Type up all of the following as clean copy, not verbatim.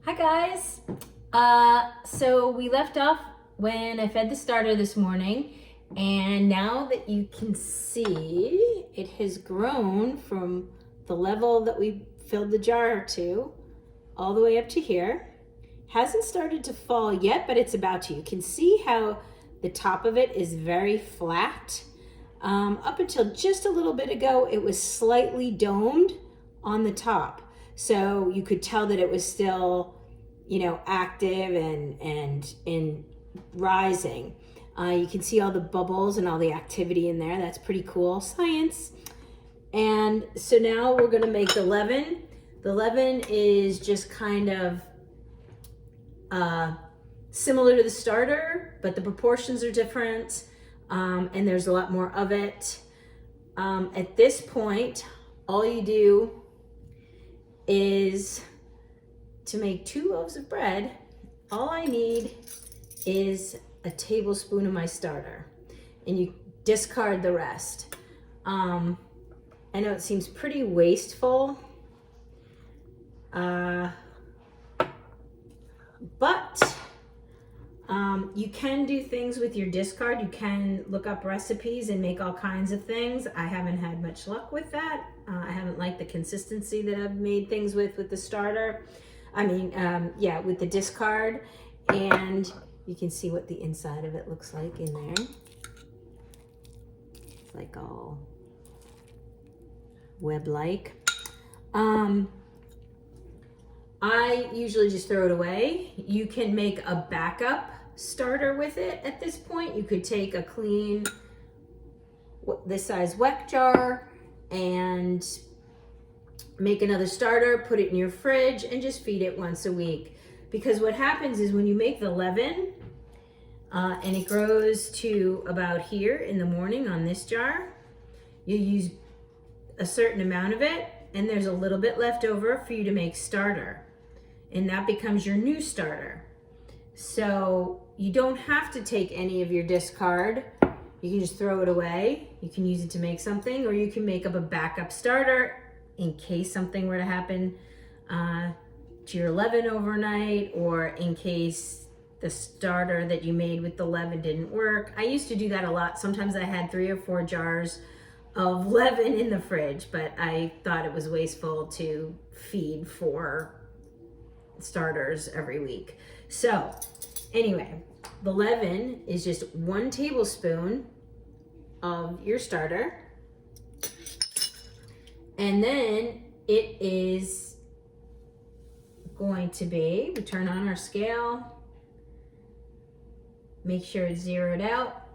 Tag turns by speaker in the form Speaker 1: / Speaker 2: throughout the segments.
Speaker 1: Hi guys. So we left off when I fed the starter this morning, and now that you can see, it has grown from the level that we filled the jar to all the way up to here. Hasn't started to fall yet, but it's about to. You can see how the top of it is very flat. Up until just a little bit ago, it was slightly domed on the top. So you could tell that it was still, active and rising. You can see all the bubbles and all the activity in there. That's pretty cool. Science. And so now we're going to make the leaven. The leaven is just kind of similar to the starter, but the proportions are different, and there's a lot more of it. At this point, all you do is to make 2 loaves of bread. All I need is a tablespoon of my starter, and you discard the rest. I know it seems pretty wasteful, but you can do things with your discard. You can look up recipes and make all kinds of things. I haven't had much luck with that. I haven't liked the consistency that I've made things with the starter. With the discard. And you can see what the inside of it looks like in there. It's like all web-like. I usually just throw it away. You can make a backup starter with it at this point. You could take a clean, this size weck jar and make another starter, put it in your fridge, and just feed it once a week. Because what happens is when you make the leaven, and it grows to about here in the morning on this jar, you use a certain amount of it, and there's a little bit left over for you to make starter. And that becomes your new starter. So you don't have to take any of your discard. You can just throw it away. You can use it to make something, or you can make up a backup starter in case something were to happen to your leaven overnight, or in case the starter that you made with the leaven didn't work. I used to do that a lot. Sometimes I had 3 or 4 jars of leaven in the fridge, but I thought it was wasteful to feed 4 starters every week. So anyway, the leaven is just 1 tablespoon of your starter, and then it is going to be, we turn on our scale, make sure it's zeroed out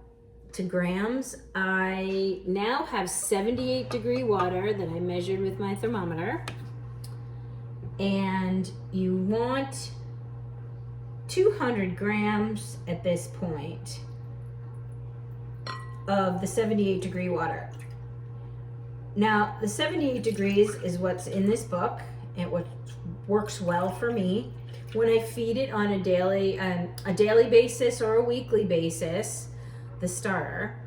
Speaker 1: to grams. I now have 78-degree water that I measured with my thermometer. And you want 200 grams at this point of the 78-degree water. Now, the 78 degrees is what's in this book and what works well for me. When I feed it on a daily basis or a weekly basis, the starter,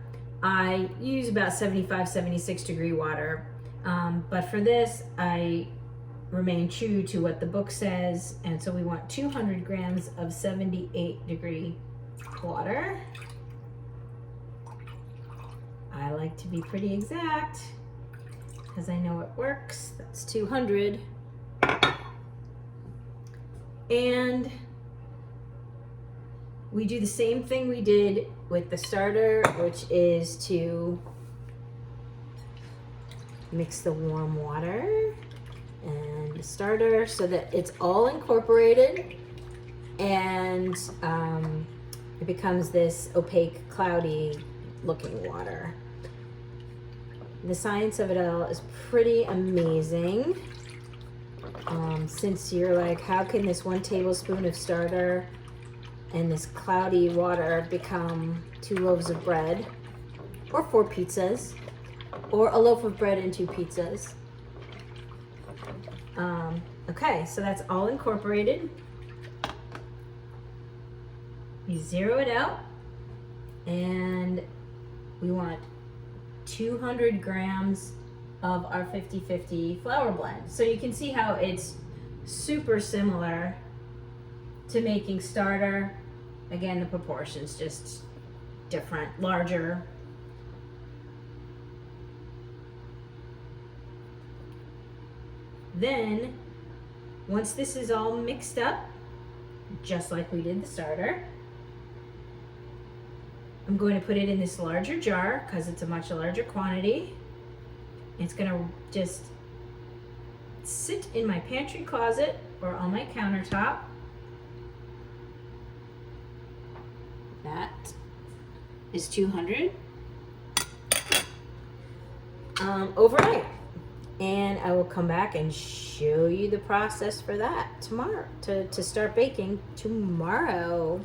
Speaker 1: I use about 75, 76-degree water. But for this, I remain true to what the book says, and so we want 200 grams of 78-degree water. I like to be pretty exact because I know it works. That's 200. And we do the same thing we did with the starter, which is to mix the warm water and the starter so that it's all incorporated, and it becomes this opaque, cloudy looking water. The science of it all is pretty amazing. Since you're like, how can this 1 tablespoon of starter and this cloudy water become 2 loaves of bread, or 4 pizzas, or a loaf of bread and 2 pizzas? Okay, so that's all incorporated. You zero it out, and we want 200 grams of our 50-50 flour blend. So you can see how it's super similar to making starter, again, the proportions just different, larger. Then, once this is all mixed up, just like we did the starter, I'm going to put it in this larger jar because it's a much larger quantity. It's going to just sit in my pantry closet or on my countertop. That is 200 overnight. And I will come back and show you the process for that tomorrow, to start baking tomorrow.